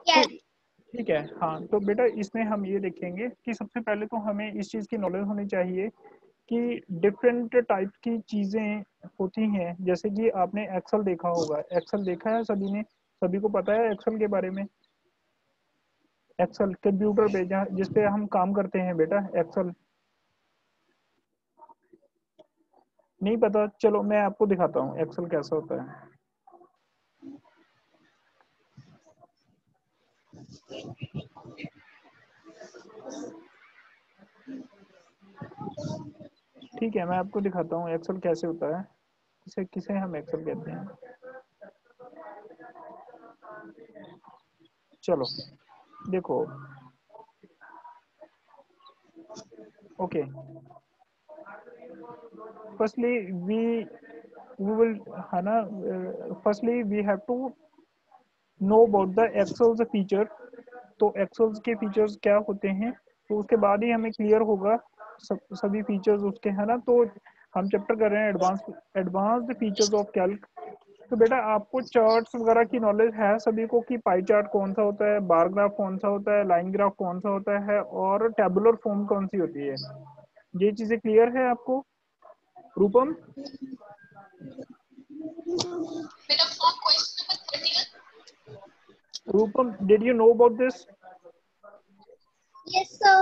तो yes. ठीक है। हाँ, तो बेटा इसमें हम ये देखेंगे कि सबसे पहले तो हमें इस चीज़ की नॉलेज होनी चाहिए कि डिफरेंट टाइप की चीज़ें होती हैं। जैसे कि आपने एक्सेल देखा होगा, एक्सेल देखा है सभी ने, सभी को पता है एक्सेल के बारे में। एक्सेल कंप्यूटर पे जहाँ जिस पे हम काम करते हैं बेटा, एक्सेल नहीं पता? चलो मैं आपको दिखाता हूँ एक्सेल कैसा होता है। ठीक है, मैं आपको दिखाता हूँ एक्सेल कैसे होता है, किसे किसे हम एक्सेल कहते हैं। चलो देखो, ओके, फर्स्टली वी विल, है ना, firstly we have to know about the Excel's feature. तो एक्सेल्स के फीचर्स क्या होते हैं, तो उसके बाद ही हमें क्लियर होगा सभी फीचर्स उसके, है ना। तो हम चैप्टर कर रहे हैं एडवांस्ड फीचर्स ऑफ कैल्क। तो बेटा आपको चार्ट्स वगैरह की नॉलेज है सभी को कि पाई चार्ट कौन सा होता है, बार ग्राफ कौन सा होता है, लाइन ग्राफ कौन सा होता है, और टेबुलर फॉर्म कौन सी होती है। ये चीजें क्लियर है आपको Rupam? Rupam, did you know about this? Yes, sir.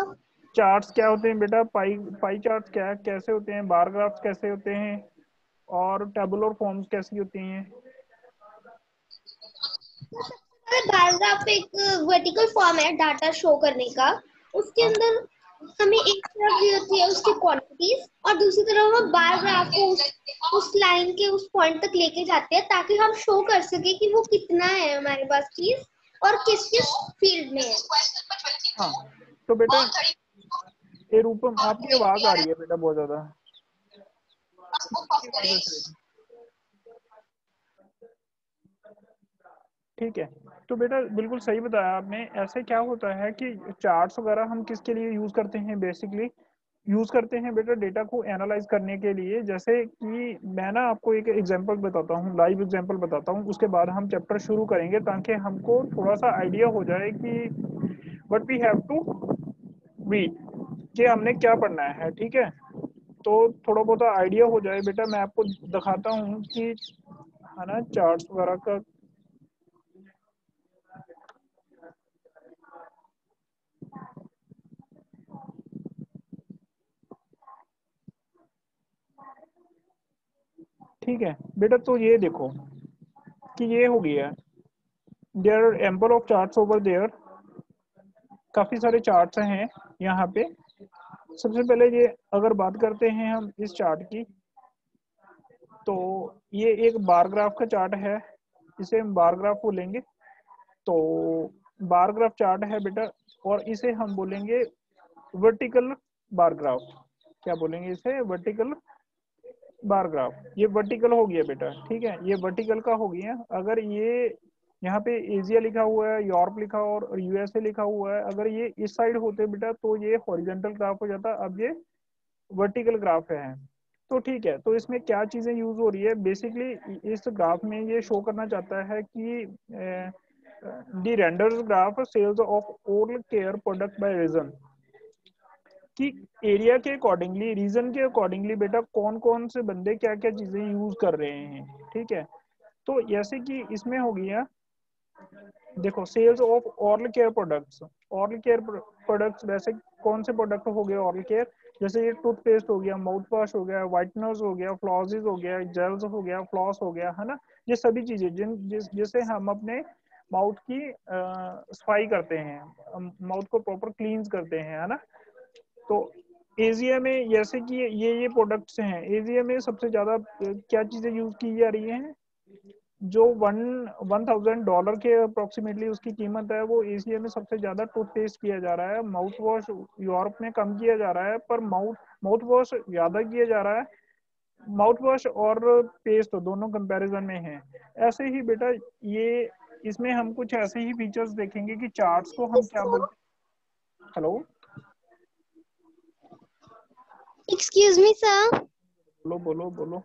Charts क्या होते हैं बेटा, पाई पाई चार्ट्स क्या कैसे होते हैं, बार ग्राफ्स कैसे होते हैं, और टेबुलर फॉर्म्स कैसी होती हैं? पैराग्राफ एक वर्टिकल फॉर्म है डाटा शो करने का। उसके हाँ अंदर हमें एक तरफ दी होती है उसकी क्वांटिटीज, और दूसरी तरफ हम बार ग्राफ को उस लाइन के उस पॉइंट तक लेके जाते हैं ताकि हम शो कर सके कि वो कितना है हमारे पास चीज और किस किस फील्ड में है। हाँ, तो बेटा ये रूपम आपकी आवाज आ रही है बेटा बहुत ज्यादा, किसकी आवाज आ रही है? ठीक है, तो बेटा बिल्कुल सही बताया आपने। ऐसे क्या होता है कि चार्ट्स वगैरह हम किसके लिए यूज करते हैं, बेसिकली यूज करते हैं बेटा डेटा को एनालाइज करने के लिए। जैसे कि मैं ना आपको एक एग्जांपल बताता हूँ, लाइव एग्जांपल बताता हूँ, उसके बाद हम चैप्टर शुरू करेंगे ताकि हमको थोड़ा सा आइडिया हो जाए कि what we have to read, कि हमने क्या पढ़ना है। ठीक है, तो थोड़ा बहुत आइडिया हो जाए बेटा, मैं आपको दिखाता हूँ कि, है ना, चार्ट्स वगैरह का। ठीक है बेटा, तो ये देखो कि ये हो गया, there are ample of charts over there, काफी सारे चार्ट्स हैं यहाँ पे। सबसे पहले ये अगर बात करते हैं हम इस चार्ट की, तो ये एक बार ग्राफ का चार्ट है, इसे हम बार ग्राफ बोलेंगे। तो बार ग्राफ चार्ट है बेटा, और इसे हम बोलेंगे वर्टिकल बार ग्राफ। क्या बोलेंगे इसे? Vertical bar graph. ये वर्टिकल हो गया बेटा, ठीक है, ये वर्टिकल का हो गया। अगर ये यहाँ पे एशिया लिखा हुआ है, यूरोप लिखा और यूएसए लिखा हुआ है, अगर ये इस साइड होते बेटा तो ये हॉरिजॉन्टल ग्राफ हो जाता, अब ये वर्टिकल ग्राफ है। तो ठीक है, तो इसमें क्या चीजें यूज हो रही है बेसिकली, इस ग्राफ में ये शो करना चाहता है कि the renders graph sales of oral care product by region, कि एरिया के अकॉर्डिंगली, रीजन के अकॉर्डिंगली बेटा कौन कौन से बंदे क्या क्या चीजें यूज कर रहे हैं। ठीक है, तो जैसे कि इसमें हो गया, देखो, sales of oral care products. Oral care products वैसे कौन से प्रोडक्ट हो गए ओरल केयर, जैसे ये टूथपेस्ट हो गया, माउथ वॉश हो गया, व्हाइटनर्स हो गया, फ्लॉसेस हो गया, जेल्स हो गया, फ्लॉस हो गया, है ना। ये सभी चीजें जिससे हम अपने माउथ की सफाई करते हैं, माउथ को प्रॉपर क्लींस करते हैं, है ना। तो एशिया में जैसे कि ये प्रोडक्ट्स हैं, एशिया में सबसे ज्यादा क्या चीजें यूज की जा रही हैं, जो $1,000 के अप्रोक्सीमेटली उसकी कीमत है, वो एशिया में सबसे ज्यादा टूथपेस्ट किया जा रहा है। माउथ वॉश यूरोप में कम किया जा रहा है, पर माउथ वॉश ज्यादा किया जा रहा है। माउथ वॉश और पेस्ट तो दोनों कंपैरिजन में है। ऐसे ही बेटा ये, इसमें हम कुछ ऐसे ही फीचर्स देखेंगे कि चार्ट्स को हम क्या बोलते हैं। Hello, excuse me sir. बोलो बोलो बोलो।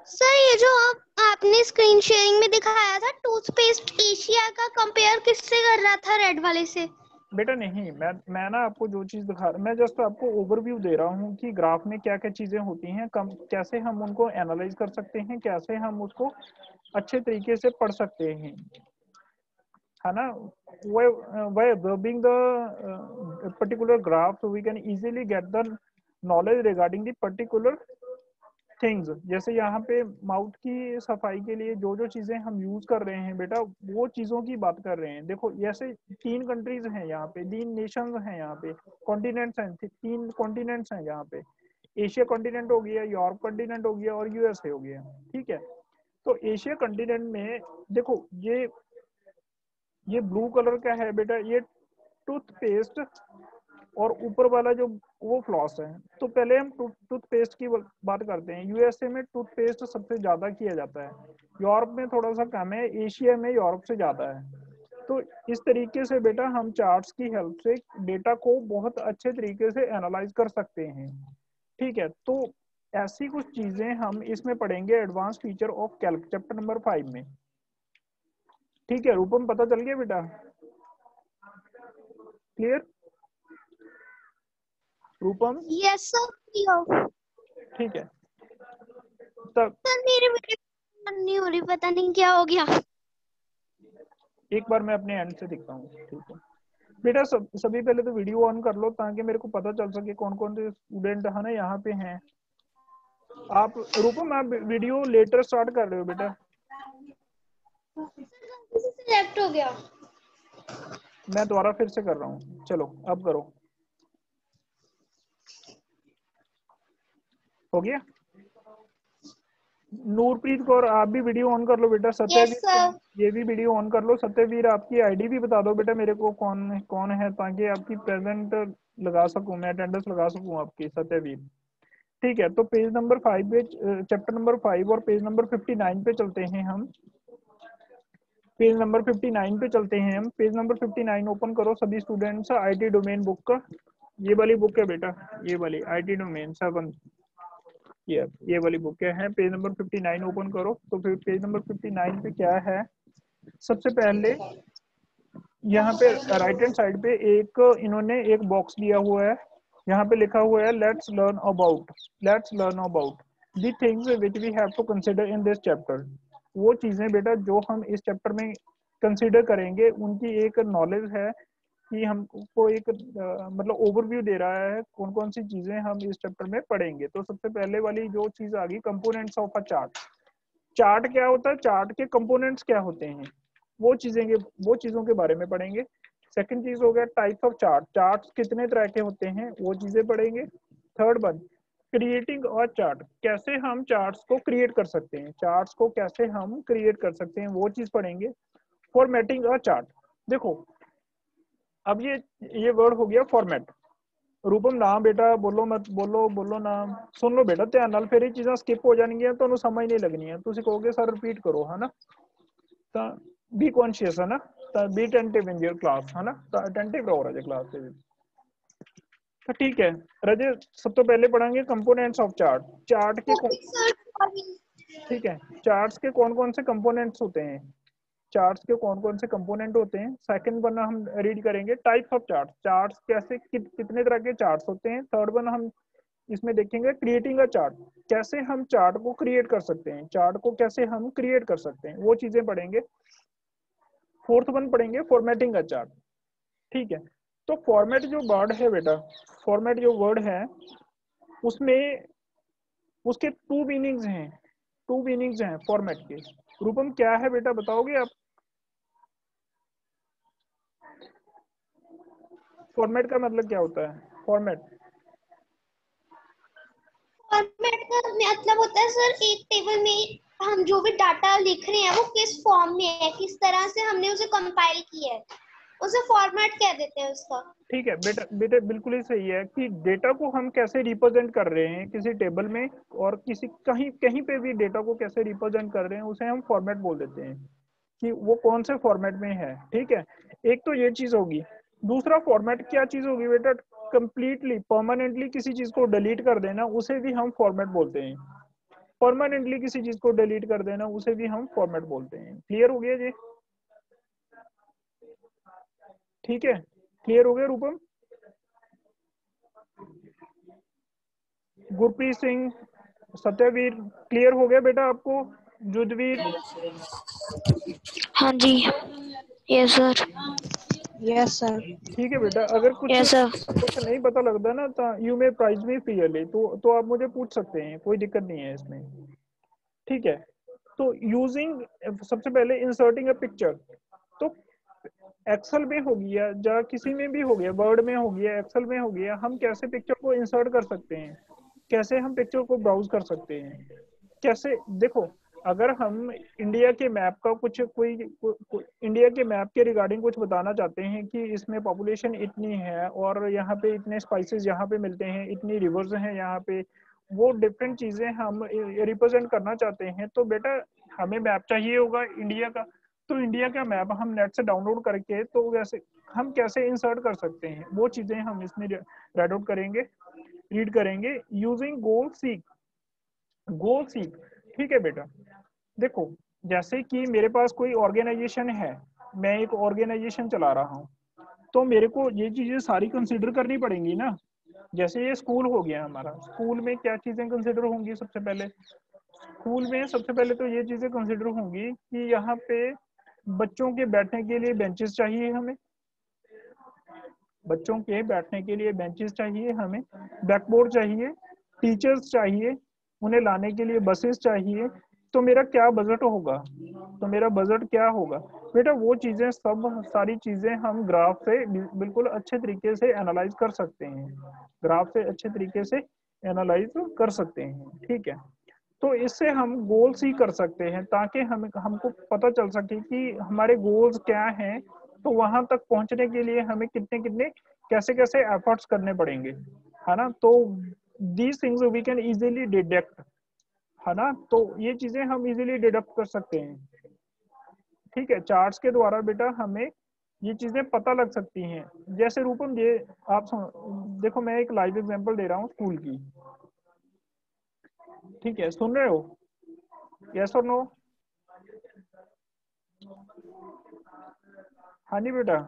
सर ये जो आपने स्क्रीन शेयरिंग में दिखाया था 2 टूथपेस्ट एशिया का कंपेयर किससे कर रहा था, रेड वाले से? बेटा नहीं, मैं ना आपको जो चीज दिखा, मैं जस्ट आपको ओवरव्यू दे रहा हूँ कि ग्राफ में क्या क्या चीजें होती हैं, कैसे हम उनको एनालाइज कर सकते हैं, कैसे हम उसको अच्छे तरीके से पढ़ सकते हैं, है ना। by observing the particular graph, so we can easily get the knowledge regarding the particular things. जैसे यहाँ पे माउथ की सफाई के लिए जो जो चीजें हम यूज कर रहे हैं बेटा, वो चीजों की बात कर रहे हैं। देखो जैसे 3 कंट्रीज हैं यहाँ पे, 3 नेशंस हैं यहाँ पे, कॉन्टिनेंट्स हैं, 3 कॉन्टिनेंट्स हैं यहाँ पे। एशिया कॉन्टिनेंट हो गया, यूरोप कॉन्टिनेंट हो गया और यूएसए हो गया, ठीक है। तो एशिया कॉन्टिनेंट में देखो ये ब्लू कलर का है बेटा, ये टूथपेस्ट, और ऊपर वाला जो वो फ्लॉस है। तो पहले हम टूथपेस्ट की बात करते हैं। यूएसए में टूथपेस्ट सबसे ज्यादा किया जाता है, यूरोप में थोड़ा सा कम है, एशिया में यूरोप से ज्यादा है। तो इस तरीके से बेटा हम चार्ट्स की हेल्प से डेटा को बहुत अच्छे तरीके से एनालाइज कर सकते हैं, ठीक है। तो ऐसी कुछ चीजें हम इसमें पढ़ेंगे advance feature of Calc chapter number 5 में, ठीक है। रूपम पता चल गया बेटा, क्लियर रूपम? Yes sir. ठीक है, तब सर मेरे वीडियो नहीं हो रही, पता नहीं क्या हो गया। एक बार मैं अपने एंड से दिखता हूँ, ठीक है बेटा। सभी पहले तो वीडियो ऑन कर लो ताकि मेरे को पता चल सके कौन कौन से स्टूडेंट है ना यहाँ पे हैं। आप रूपम, आप वीडियो लेटर स्टार्ट कर रहे हो बेटा? सिलेक्ट हो गया। मैं दोबारा फिर से कर रहा हूँ, चलो अब करो। हो गया? नूरप्रीत कौर आप भी वीडियो ऑन कर लो बेटा। Yes Satyaveer sir. ये भी वीडियो ऑन कर लो। सत्यवीर आपकी आईडी भी बता दो बेटा मेरे को, कौन कौन है, ताकि आपकी प्रेजेंट लगा सकूं, मैं अटेंडेंस लगा सकूं आपकी। सत्यवीर ठीक है। तो पेज नंबर 5 पे, चैप्टर नंबर 5 और पेज नंबर 59 पे चलते हैं हम। पेज नंबर 59 पे चलते हैं हम। पेज नंबर 59 ओपन करो सभी स्टूडेंट्स, आईटी डोमेन बुक का। ये वाली बुक है बेटा, ये वाली आईटी डोमेन 7, ये वाली बुक है। पेज नंबर 59 ओपन करो। तो फिर पेज नंबर 59 पे क्या है, सबसे पहले यहाँ पे राइट हैंड साइड पे एक इन्होंने एक बॉक्स दिया हुआ है। यहाँ पे लिखा हुआ है let's learn about the things which we have to consider in this chapter. वो चीजें बेटा जो हम इस चैप्टर में कंसीडर करेंगे, उनकी एक नॉलेज है कि हमको एक मतलब ओवरव्यू दे रहा है कौन कौन सी चीजें हम इस चैप्टर में पढ़ेंगे। तो सबसे पहले वाली जो चीज आ गई, components of a chart. Chart क्या होता है, चार्ट के कंपोनेंट्स क्या होते हैं, वो चीजों के बारे में पढ़ेंगे। सेकंड चीज हो गया टाइप्स ऑफ चार्ट, चार्ट्स कितने तरह के होते हैं वो चीजें पढ़ेंगे। Third one, creating a chart, कैसे हम चार्ट्स को क्रिएट कर सकते हैं, चार्ट्स को कैसे हम क्रिएट कर सकते हैं वो चीज पढ़ेंगे। फॉर्मेटिंग अ चार्ट, देखो अब ये वर्ड हो गया फॉर्मेट। रूपम नाम बेटा बोलो मत, बोलो नाम, सुन लो बेटा ध्यान नाल, फिर ये चीज़ां स्किप हो जाएंगी तो समझ नहीं लगनी है। तुम कहोगे सर रिपीट करो, है ना। तो बी कॉन्शियस है ना, तो be attentive in your class, है ना, तो अटेंटिव रहो रजे क्लास के। तो ठीक है रजे, सब तो पहले पढ़ेंगे कंपोनेंट्स ऑफ चार्ट। चार्ट के ओके सर। ठीक है, चार्ट्स के कौन कौन से कंपोनेंट्स होते हैं, चार्ट्स के कौन कौन से कंपोनेंट होते हैं। सेकंड वन हम रीड करेंगे टाइप्स ऑफ चार्ट, चार्ट्स कैसे कितने तरह के चार्ट्स होते हैं। थर्ड वन हम इसमें देखेंगे क्रिएटिंग अ चार्ट, कैसे हम चार्ट को क्रिएट कर सकते हैं, चार्ट को कैसे हम क्रिएट कर सकते हैं वो चीजें पढ़ेंगे। फोर्थ वन पढ़ेंगे फॉर्मेटिंग अ चार्ट, ठीक है। तो फॉर्मेट जो वर्ड है बेटा, फॉर्मेट जो वर्ड है उसमें उसके टू मीनिंग्स हैं फॉर्मेट के। रूपम क्या है बेटा बताओगे आप? फॉर्मेट का मतलब क्या होता है, फॉर्मेट? फॉर्मेट का मतलब होता है सर, एक टेबल में हम जो भी डाटा लिख रहे हैं वो किस फॉर्म में है, किस तरह से हमने उसे कंपाइल किया है, उसे फॉर्मेट कह देते हैं उसका। ठीक है बेटा, बिल्कुल ही सही है कि डेटा को हम कैसे रिप्रेजेंट कर रहे हैं किसी टेबल में, और किसी कहीं कहीं पे भी डेटा को कैसे रिप्रेजेंट कर रहे हैं उसे हम फॉर्मेट बोल देते हैं कि वो कौन से फॉर्मेट में है, ठीक है। एक तो ये चीज होगी। दूसरा फॉर्मेट क्या चीज होगी बेटा, कंप्लीटली परमानेंटली किसी चीज को डिलीट कर देना उसे भी हम फॉर्मेट बोलते हैं। परमानेंटली किसी चीज को डिलीट कर देना उसे भी हम फॉर्मेट बोलते हैं। क्लियर हो गया जी? ठीक है, क्लियर हो गया रूपम? गुरप्रीत सिंह, सत्यवीर, क्लियर हो गया बेटा आपको? जुदवीर, हाँ जी, यस सर। Yes sir. ठीक है बेटा, अगर कुछ यस सर। कुछ नहीं पता लगता ना तो you may prize me clearly, तो आप मुझे पूछ सकते हैं, कोई दिक्कत नहीं है इसमें। ठीक है, तो यूजिंग, सबसे पहले इंसर्टिंग अ पिक्चर, तो एक्सेल में हो गया या किसी में भी हो गया, वर्ड में हो गया, एक्सेल में हो गया, हम कैसे पिक्चर को इंसर्ट कर सकते हैं, कैसे हम पिक्चर को ब्राउज कर सकते हैं, कैसे? देखो, अगर हम इंडिया के मैप का कुछ इंडिया के मैप के रिगार्डिंग कुछ बताना चाहते हैं कि इसमें पॉपुलेशन इतनी है और यहाँ पे इतने स्पाइसेस यहाँ पे मिलते हैं, इतनी रिवर्स हैं यहाँ पे, वो डिफरेंट चीजें हम रिप्रेजेंट करना चाहते हैं, तो बेटा हमें मैप चाहिए होगा इंडिया का। तो इंडिया का मैप हम नेट से डाउनलोड करके, तो वैसे हम कैसे इंसर्ट कर सकते हैं, वो चीजें हम इसमें राइट आउट करेंगे, रीड करेंगे यूजिंग गोल सीक। गोल सीक, ठीक है बेटा। देखो, जैसे कि मेरे पास कोई ऑर्गेनाइजेशन है, मैं एक ऑर्गेनाइजेशन चला रहा हूँ, तो मेरे को ये चीजें सारी कंसिडर करनी पड़ेंगी ना। जैसे ये स्कूल हो गया हमारा, स्कूल में क्या चीजें कंसिडर होंगी? सबसे पहले स्कूल में सबसे पहले तो ये चीजें कंसिडर होंगी कि यहाँ पे बच्चों के बैठने के लिए बेंचेस चाहिए हमें, बच्चों के बैठने के लिए बेंचेस चाहिए हमें, बैकबोर्ड चाहिए, टीचर्स चाहिए, उन्हें लाने के लिए बसेस चाहिए। तो मेरा क्या बजट होगा? तो मेरा बजट क्या होगा बेटा? वो चीजें, सब सारी चीजें हम ग्राफ से बिल्कुल अच्छे तरीके से एनालाइज कर सकते हैं, ग्राफ से अच्छे तरीके से एनालाइज कर सकते हैं। ठीक है, तो इससे हम गोल्स ही कर सकते हैं, ताकि हमको पता चल सके कि हमारे गोल्स क्या हैं, तो वहां तक पहुंचने के लिए हमें कितने कितने कैसे कैसे एफर्ट्स करने पड़ेंगे, है ना। तो these things we can easily deduct, है ना, तो ये चीजें हम इजीली डिडक्ट कर सकते हैं। ठीक है, चार्ट्स के द्वारा बेटा हमें ये चीजें पता लग सकती हैं। जैसे रूपम, ये आप देखो, मैं एक लाइव एग्जांपल दे रहा हूँ स्कूल की। ठीक है, सुन रहे हो? यस और नो? हाँ जी बेटा।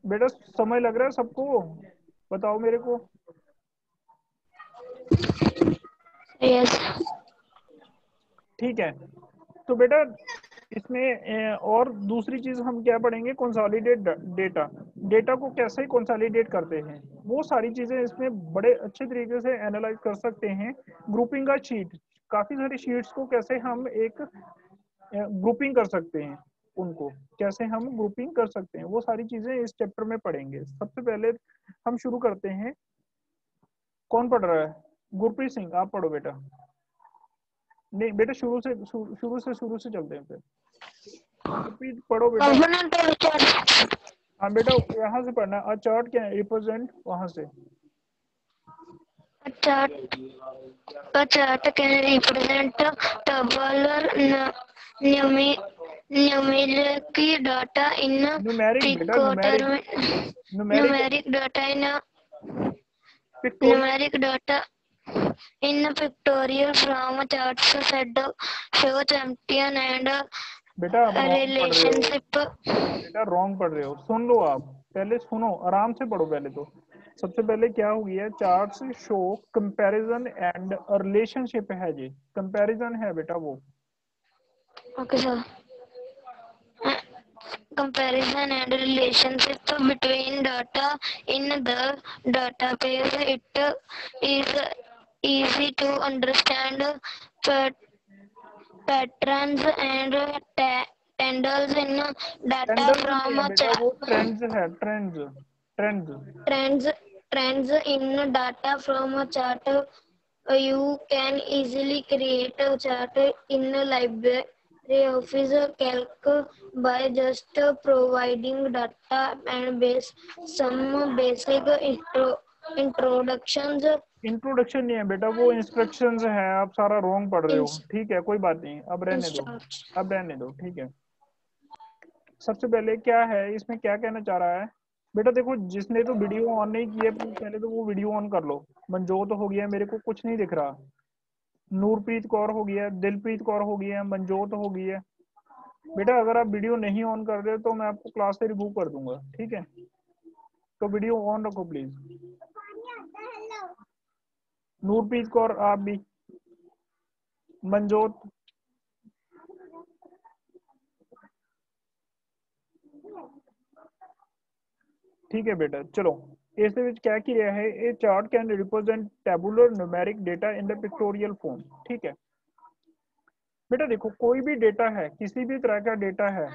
बेटा समय लग रहा है सबको? बताओ मेरे को। यस। ठीक है, तो बेटा इसमें और दूसरी चीज हम क्या पढ़ेंगे? Consolidate data. डेटा को कैसे कंसोलिडेट करते हैं, वो सारी चीजें इसमें बड़े अच्छे तरीके से एनालाइज कर सकते हैं। ग्रुपिंग का शीट, काफी सारी शीट्स को कैसे हम एक ग्रुपिंग कर सकते हैं, उनको कैसे हम ग्रुपिंग कर सकते हैं, वो सारी चीजें इस चैप्टर में पढ़ेंगे। सबसे पहले हम शुरू करते हैं। कौन पढ़ रहा है? गुरप्रीत सिंह, आप पढ़ो बेटा। नहीं बेटा, शुरू से चलते हैं फिर। गुरप्रीत पढ़ो बेटा। Component of chart. हाँ बेटा, यहाँ से पढ़ना। अ चार्ट क्या है? रिप्रेजेंट, वहां से। A chart can represent tabular numeric data in numeric बेटा, numeric numeric data in pictorial. numeric data in pictorial form. Charts show champion and बेटा आप रॉन्ग पढ़ रहे हो, relationship. बेटा रॉन्ग पढ़ रहे हो, सुन लो आप पहले, सुनो आराम से पढ़ो पहले तो। सबसे पहले क्या हो गया? Charts show comparison and relationship है जी, कंपैरिजन है बेटा वो। Okay, sir. Comparison and relationship between data in the database. It is easy to understand patterns and tendrils in data टेंडल्स नहीं है from बेटा, वो ट्रेंड्स है, trends, trends. trends in data from a chart. You can easily create a chart in a library office calc by just providing data and some basic introductions. Introduction नहीं है बेटा, वो instructions है, आप सारा रॉन्ग पढ़ रहे in हो। ठीक है, कोई बात नहीं, अब रहने दो, instructions. अब रहने दो। ठीक है, सबसे पहले क्या है इसमें, क्या कहना चाह रहा है बेटा? देखो, जिसने तो वीडियो ऑन नहीं किया पहले तो वो वीडियो ऑन कर लो। मनजोत हो गया, मेरे को कुछ नहीं दिख रहा। नूरप्रीत कौर हो गया, दिलप्रीत कौर हो गया, मनजोत हो गई है। बेटा अगर आप वीडियो नहीं ऑन कर रहे हो तो मैं आपको क्लास से रिमूव कर दूंगा, ठीक है? तो वीडियो ऑन रखो प्लीज। नूरप्रीत कौर आप भी, मनजोत, ठीक है बेटा। चलो इस ਦੇ ਵਿੱਚ क्या किया है, a chart can represent tabular numeric data in the pictorial form, ठीक है बेटा। देखो कोई भी डेटा है, किसी भी तरह का डेटा है,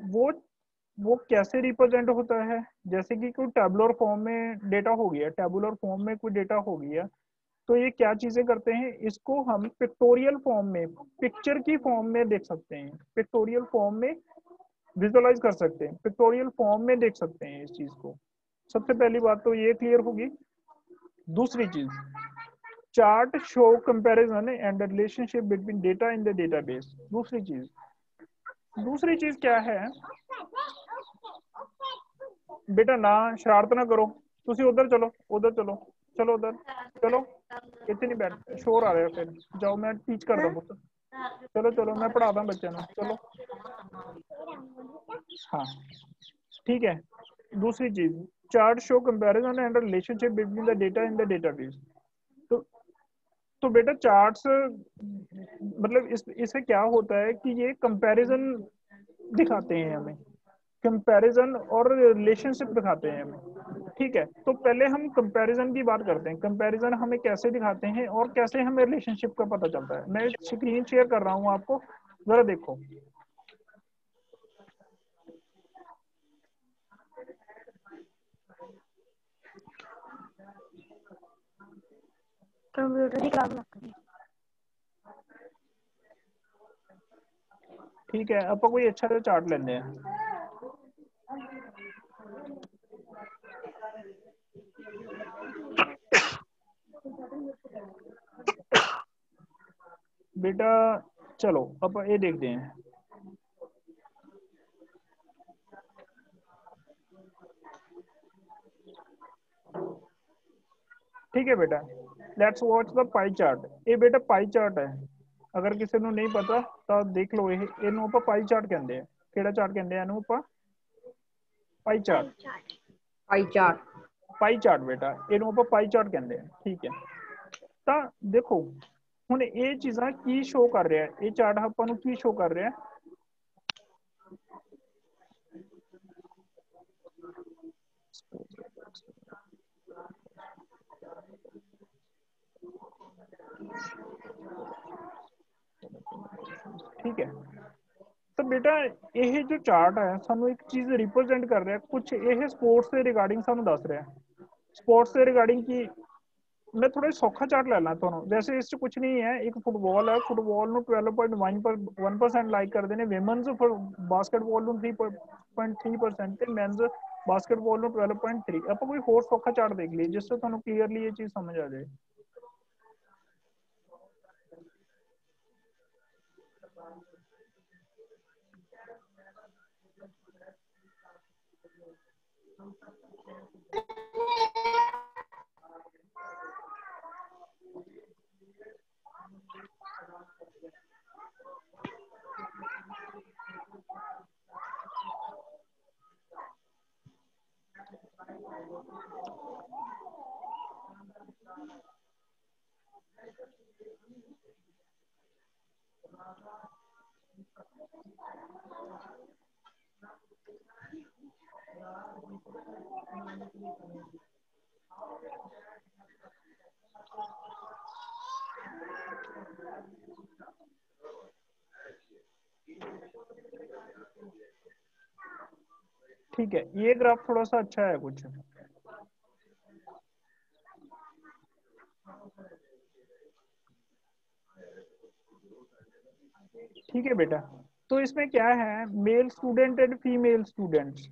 वो वो कैसे रिप्रेजेंट होता है? जैसे कि कोई टेबुलर फॉर्म में डेटा हो गया, टेबुलर फॉर्म में कोई डेटा हो गया, तो ये क्या चीजें करते हैं, इसको हम पिक्टोरियल फॉर्म में, पिक्चर की फॉर्म में देख सकते हैं, पिक्टोरियल फॉर्म में विजुअलाइज कर सकते हैं, पिक्टोरियल फॉर्म में देख सकते हैं इस चीज को। सबसे पहली बात तो ये क्लियर होगी। दूसरी चीज, chart show comparison and relationship between data in the database. दूसरी चीज क्या है बेटा, ना शरारत ना करो, ਤੁਸੀਂ उधर चलो, उधर चलो, चलो उधर चलो, ਇੱਥੇ नहीं बैठ, शोर आ रहा है फिर, जाओ मैं टीच करदा पुੱਤ, चलो चलो मैं पढ़ादा बच्चों ਨੂੰ, चलो हाँ ठीक है। दूसरी चीज, chart show comparison and relationship between the data in the database. तो तो बेटा चार्ट्स मतलब इससे क्या होता है कि ये कंपैरिजन दिखाते हैं हमें, कंपैरिजन और रिलेशनशिप दिखाते हैं हमें, ठीक है? तो पहले हम कंपैरिजन की बात करते हैं, कंपैरिजन हमें कैसे दिखाते हैं और कैसे हमें रिलेशनशिप का पता चलता है। मैं स्क्रीन शेयर कर रहा हूँ आपको, जरा देखो। कंप्यूटर की क्लास लग गई। ठीक है, ਆਪਾਂ कोई अच्छा सा चार्ट लेते हैं। बेटा चलो अब ये देखते हैं। ठीक है बेटा, let's watch the pie chart. ये बेटा पाई चार्ट है, अगर किसी ਨੂੰ नहीं पता ਤਾਂ ਦੇਖ ਲਓ। ਇਹਨੂੰ ਆਪਾਂ ਪਾਈ ਚਾਰਟ ਕਹਿੰਦੇ ਆ। ਕਿਹੜਾ ਚਾਰਟ ਕਹਿੰਦੇ ਆ ਇਹਨੂੰ ਆਪਾਂ? ਪਾਈ ਚਾਰਟ। ਪਾਈ ਚਾਰਟ। ਪਾਈ ਚਾਰਟ ਬੇਟਾ, ਇਹਨੂੰ ਆਪਾਂ ਪਾਈ ਚਾਰਟ ਕਹਿੰਦੇ ਆ, ਠੀਕ ਹੈ? ਤਾਂ ਦੇਖੋ ਹੁਣ ਇਹ ਚੀਜ਼ਾਂ ਕੀ ਸ਼ੋ ਕਰ ਰਿਹਾ, ਇਹ ਚਾਰਟ ਆਪਾਂ ਨੂੰ ਕੀ ਸ਼ੋ ਕਰ ਰਿਹਾ? ठीक है, तो बेटा ये जो चार्ट है सानू एक चीज रिप्रेजेंट कर रहा है, कुछ ये स्पोर्ट्स के रिगार्डिंग सानू दस रहा है। स्पोर्ट्स के रिगार्डिंग की मैं थोड़ा सौखा चार्ट ले ला थोड़ा, वैसे इस कुछ नहीं है। एक फुटबॉल है, फुटबॉल ਨੂੰ 12.1% लाइक करते हैं, विमेंस बास्केटबॉल ਨੂੰ 3.3% ਤੇ मेंस बास्केटबॉल ਨੂੰ 12.3। ਆਪਾਂ ਕੋਈ ਹੋਰ ਸੌਖਾ ਚਾर्ट देख लिए जिससे ਤੁਹਾਨੂੰ क्लियरली ये चीज समझ आ जाए। ठीक है, ये ग्राफ थोड़ा सा अच्छा है कुछ। ठीक है बेटा, तो इसमें क्या है, male student and female students.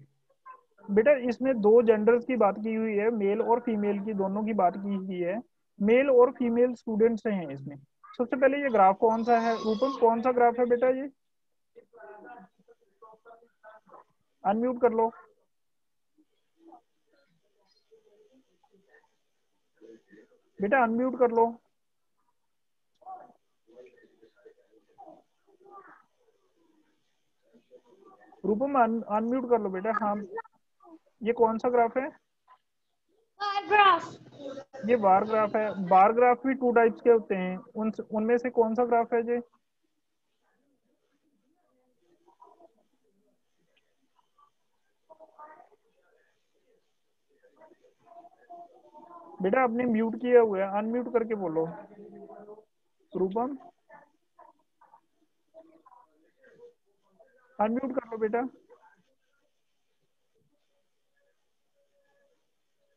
बेटा इसमें दो जेंडर्स की बात की हुई है, मेल और फीमेल की दोनों की बात की हुई है। मेल और फीमेल स्टूडेंट्स हैं इसमें। सबसे पहले ये ग्राफ कौन सा है रूपम, कौन सा ग्राफ है बेटा? ये अनम्यूट कर लो। बेटा अनम्यूट कर लो। रूपम अनम्यूट कर लो बेटा। हाँ, ये कौन सा ग्राफ है? Bar graph. ये बार ग्राफ है। बार ग्राफ भी टू टाइप्स के होते हैं, उनमें से कौन सा ग्राफ है जी? बेटा आपने म्यूट किया हुआ है, अनम्यूट करके बोलो। रूपम अनम्यूट कर लो बेटा,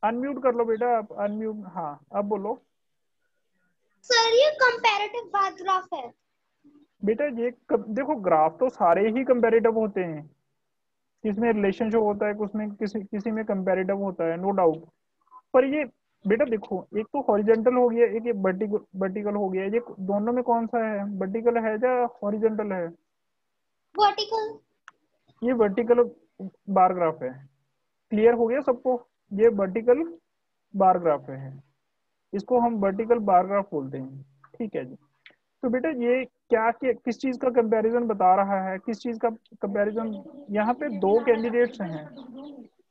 अनम्यूट कर लो बेटा आप, अनम्यूट। हाँ अब बोलो। सर ये कंपैरेटिव बार ग्राफ है। बेटा ये देखो, ग्राफ तो सारे ही कंपैरेटिव होते हैं, किसमें रिलेशनशिप होता है, उसमें किसी किसी में कंपैरेटिव होता है, नो डाउट। पर ये बेटा देखो, एक तो हॉरिजेंटल हो गया, एक ये वर्टिकल वर्टिकल हो गया। ये दोनों में कौन सा है, वर्टिकल है या हॉरिजेंटल है? वर्टिकल। ये वर्टिकल बार ग्राफ है। क्लियर हो गया सबको? ये वर्टिकल बार ग्राफ है, इसको हम वर्टिकल बार ग्राफ बोलते हैं। ठीक है जी। तो बेटा ये क्या किस चीज का कंपैरिजन बता रहा है, किस चीज का कंपैरिजन? यहाँ पे दो कैंडिडेट्स हैं,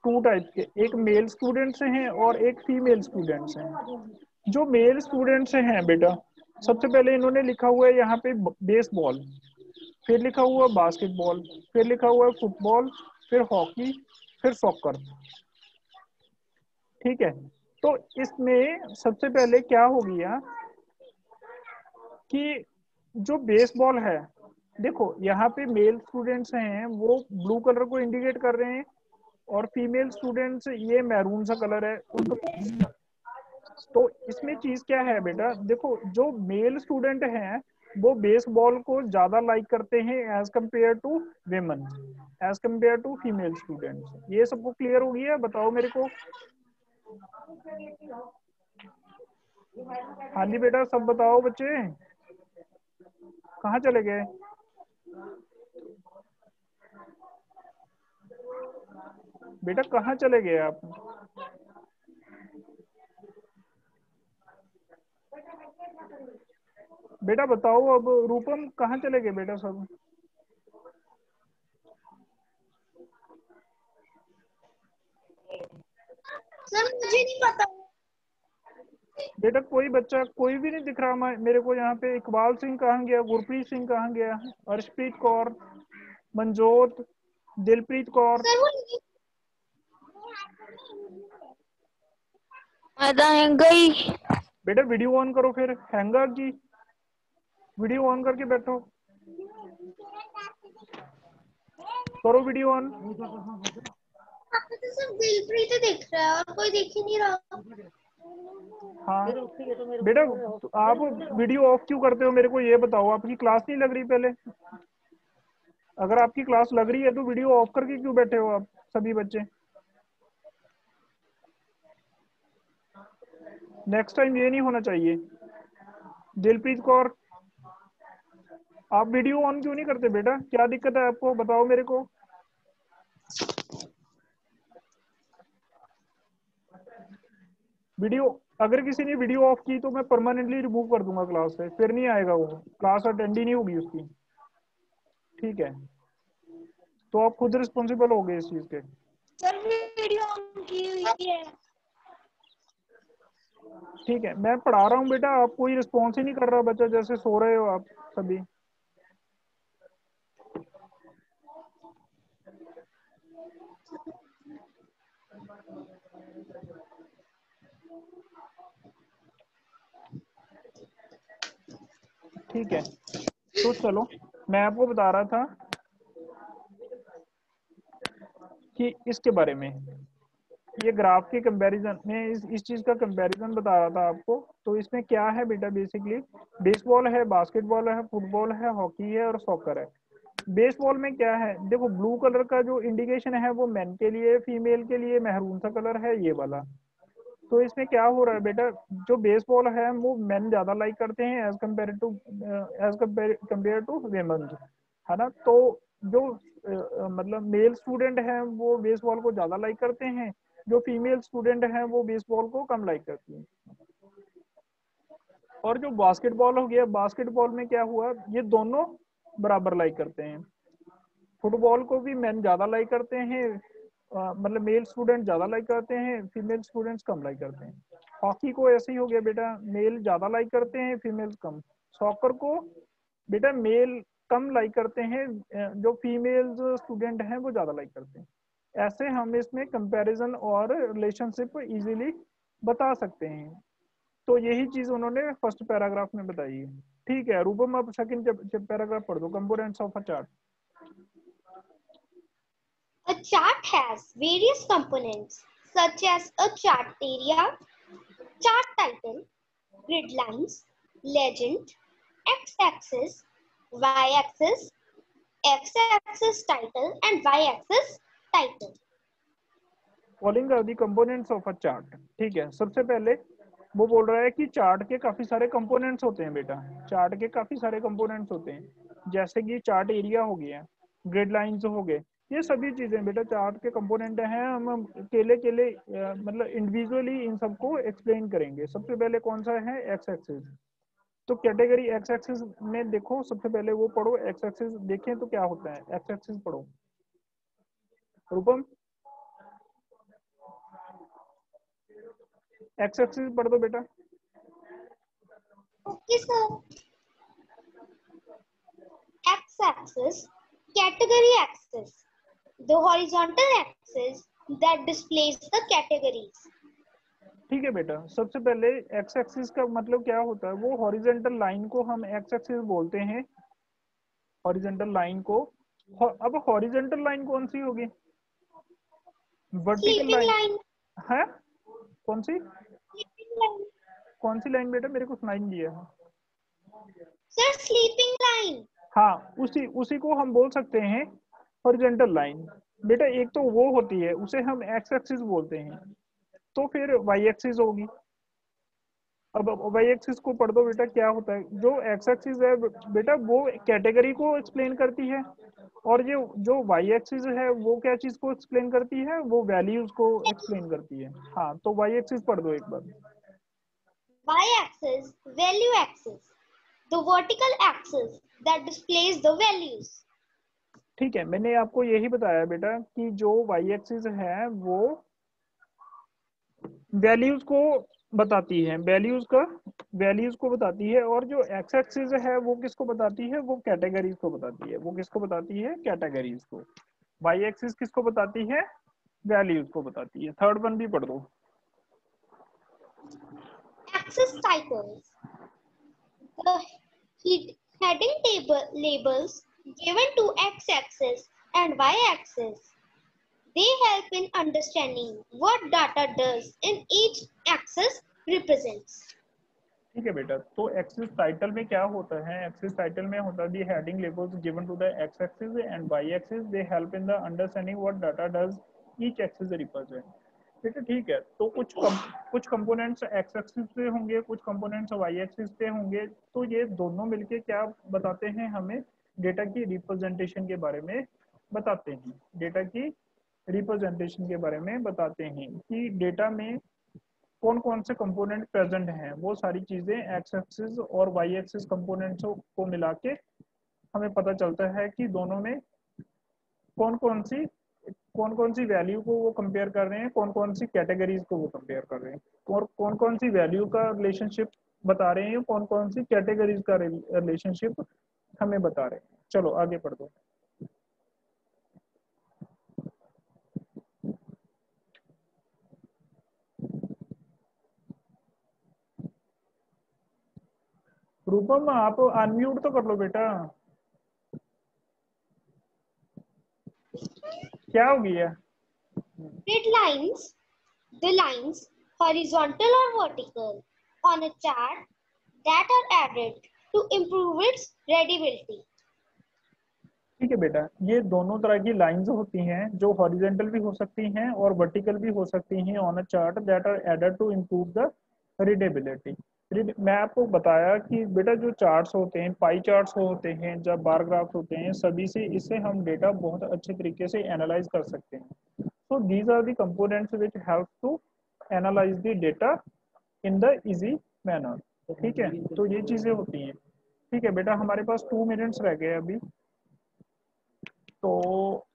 टू टाइप के, एक मेल स्टूडेंट्स हैं और एक फीमेल स्टूडेंट्स हैं। जो मेल स्टूडेंट्स हैं बेटा, सबसे पहले इन्होंने लिखा हुआ है यहाँ पे बेसबॉल, फिर लिखा हुआ बास्केटबॉल, फिर लिखा हुआ है फुटबॉल, फिर हॉकी, फिर सॉकर। ठीक है। तो इसमें सबसे पहले क्या हो गया कि जो बेसबॉल है, देखो यहाँ पे मेल स्टूडेंट्स हैं वो ब्लू कलर को इंडिकेट कर रहे हैं, और फीमेल स्टूडेंट्स ये मैरून सा कलर है उनको। तो इसमें चीज क्या है बेटा, देखो जो मेल स्टूडेंट हैं वो बेसबॉल को ज्यादा लाइक करते हैं as compare to women, as compare to female students. ये सबको क्लियर हो गया? बताओ मेरे को। हाँ जी बेटा, सब बताओ बच्चे, कहाँ चले गए? बेटा कहाँ चले गए आप? बेटा बताओ अब, रूपम कहाँ चले गए बेटा सब? सर मुझे नहीं पता। बेटा कोई बच्चा, कोई भी नहीं दिख रहा मेरे को यहाँ पे। इकबाल सिंह कहाँ गया, गुरप्रीत सिंह कहाँ गया, अर्शप्रीत कौर, मनजोत, दिलप्रीत कौर? सर वो मैदा है गई। बेटा वीडियो ऑन करो, फिर हैंगा की वीडियो ऑन करके बैठो, करो वीडियो ऑन। तो सिर्फ दिलप्रीत ही दिख रहा है और कोई दिख ही नहीं रहा। हाँ बेटा, तो आप वीडियो ऑफ क्यों करते हो मेरे को ये बताओ? आपकी क्लास नहीं लग रही पहले? अगर आपकी क्लास लग रही है तो वीडियो ऑफ करके क्यों बैठे हो आप सभी बच्चे? नेक्स्ट टाइम ये नहीं होना चाहिए। दिलप्रीत कौर, आप वीडियो ऑन क्यों नहीं करते बेटा? क्या दिक्कत है आपको, बताओ मेरे को। वीडियो, अगर किसी ने वीडियो ऑफ की तो मैं परमानेंटली रिमूव कर दूंगा क्लास से, फिर नहीं आएगा वो, क्लास अटेंड ही नहीं होगी उसकी। ठीक है, तो आप खुद रिस्पॉन्सिबल हो गए इस चीज के। सर वीडियो ऑन की हुई है। ठीक है, मैं पढ़ा रहा हूँ बेटा, आप कोई रिस्पॉन्स ही नहीं कर रहा बच्चा, जैसे सो रहे हो आप सभी। ठीक है, तो चलो मैं आपको बता रहा था कि इसके बारे में, ये ग्राफ के कंपैरिजन में इस चीज का कंपैरिजन बता रहा था आपको। तो इसमें क्या है बेटा, बेसिकली बेसबॉल है, बास्केटबॉल है, फुटबॉल है, हॉकी है और सॉकर है। बेसबॉल में क्या है, देखो ब्लू कलर का जो इंडिकेशन है वो मेन के लिए, फीमेल के लिए मेहरून सा कलर है ये वाला। तो इसमें क्या हो रहा है बेटा, जो बेसबॉल है वो मेन ज्यादा लाइक करते हैं एज कम्पेयर टू वेमन, है ना। तो जो मतलब मेल स्टूडेंट हैं वो बेसबॉल को ज्यादा लाइक करते हैं, जो फीमेल स्टूडेंट हैं वो बेसबॉल को कम लाइक करती हैं। और जो बास्केटबॉल हो गया, बास्केटबॉल में क्या हुआ, ये दोनों बराबर लाइक करते हैं। फुटबॉल को भी मैन ज्यादा लाइक करते हैं, मतलब मेल स्टूडेंट ज्यादा लाइक करते हैं, फीमेल स्टूडेंट्स कम लाइक करते हैं। हॉकी को ऐसे ही हो गया बेटा, मेल ज्यादा लाइक करते हैं, फीमेल कम। सॉकर को बेटा मेल कम लाइक करते हैं, जो फीमेल्स स्टूडेंट हैं वो ज्यादा लाइक करते हैं। ऐसे हम इसमें कंपैरिजन और रिलेशनशिप इजीली बता सकते हैं। तो यही चीज उन्होंने फर्स्ट पैराग्राफ में बताई है। ठीक है रूपम, आप सेकंड पैराग्राफ पढ़ दो, components of a chart. A chart has various components such as a chart area, chart title, grid lines, legend, x-axis, y-axis, x-axis title and y-axis title. Calling the components of a chart. ठीक है, सबसे पहले वो बोल रहा है कि chart के काफी सारे कंपोनेंट्स होते हैं बेटा, चार्ट के काफी सारे कंपोनेंट्स होते हैं, जैसे कि चार्ट एरिया हो गया, ग्रिड लाइंस हो गए, ये सभी चीजें बेटा चार्ट के कंपोनेंट हैं। हम केले मतलब इंडिविजुअली इन सबको एक्सप्लेन करेंगे। सबसे पहले कौन सा है, एक्स एक्सिस। तो कैटेगरी एक्स एक्सिस में देखो, सबसे पहले वो पढ़ो एक्स एक्सिस, देखें तो क्या होता है। एक्स एक्सिस पढ़ो रूपम, एक्स एक्सिस पढ़ दो बेटा। Okay, sir. X-axis, category axis, the horizontal axis that displays the categories. ठीक है बेटा, सबसे पहले एक्स एक्सिस का मतलब क्या होता है, वो हॉरिजेंटल लाइन को हम एक्स एक्सिस बोलते हैं। हॉरिजेंटल लाइन को, अब हॉरिजेंटल लाइन कौन सी होगी, वर्टिकल Sleeping लाइन line. है। कौन सी, Sleeping line. कौन सी लाइन बेटा, मेरे को सुनाई नहीं दिया। Sir, sleeping line. हाँ, उसी उसी को हम बोल सकते हैं हॉरिजेंटल लाइन। बेटा एक तो वो होती है, उसे हम एक्स एक्सिस बोलते हैं। तो फिर वाई एक्सिस होगी। अब वाई एक्सिस को पढ़ दो बेटा, क्या होता है। जो एक्स एक्सिस है बेटा वो कैटेगरी को एक्सप्लेन करती है, और जो वाई एक्सिस है वो क्या चीज को एक्सप्लेन करती है, वो वैल्यूज को एक्सप्लेन करती है। हाँ, तो वाई एक्सिस पढ़ दो एक बार। Y-axis, value axis, the vertical axis that displays the values. ठीक है, मैंने आपको यही बताया बेटा कि जो वाई एक्सिस है वो वैल्यूज को बताती है, वैल्यूज को बताती है, और जो एक्स एक्सिस है वो किसको बताती है, वो कैटेगरीज को बताती है। वो किसको बताती है, कैटेगरीज को। वाई एक्सिस किसको बताती है, वैल्यूज को बताती है। थर्ड वन भी पढ़ दो। Axis titles, the heading table labels given to x-axis and y-axis. They help in understanding what data does in each axis represents. ठीक है बेटा, तो एक्सिस टाइटल में क्या होता है, एक्सिस टाइटल में होता है the heading labels given to the X axis and Y axis, they help in the understanding what data does each axis represent. ठीक है, ठीक है। तो कुछ कंपोनेंट्स एक्स एक्सिस पे होंगे, कुछ कंपोनेंट्स वाई एक्सिस पे होंगे। तो ये दोनों मिलके क्या बताते हैं, हमें डेटा की रिप्रेजेंटेशन के बारे में बताते हैं। डेटा की रिप्रेजेंटेशन के बारे में बताते हैं कि डेटा में कौन कौन से कंपोनेंट प्रेजेंट हैं। वो सारी चीजें एक्स एक्सिस और वाई एक्सिस कंपोनेंट्स को मिला के हमें पता चलता है कि दोनों में कौन कौन सी वैल्यू को वो कंपेयर कर रहे हैं, कौन कौन सी कैटेगरीज को वो कंपेयर कर रहे हैं, और कौन कौन सी वैल्यू का रिलेशनशिप बता रहे हैं, कौन कौन सी कैटेगरीज का रिलेशनशिप हमें बता रहे हैं। चलो आगे पढ़ दो। रूपम आप अनम्यूट तो कर लो बेटा, क्या हो गया। Grid lines, the lines, horizontal or vertical, on a chart that are added to improve its readability. ठीक है बेटा, ये दोनों तरह की लाइंस होती हैं, जो हॉरिजेंटल भी हो सकती हैं और वर्टिकल भी हो सकती हैं on a chart that are added to improve the readability. मैं आपको बताया कि बेटा जो चार्ट्स होते हैं, पाई चार्ट्स होते हैं, जब बार ग्राफ्स होते हैं, सभी से इससे हम डेटा बहुत अच्छे तरीके से एनालाइज कर सकते हैं। So these are the components which help to analyse the data in the easy manner. ठीक है, तो ये चीजें होती हैं। ठीक है बेटा, हमारे पास 2 मिनट्स रह गए अभी। तो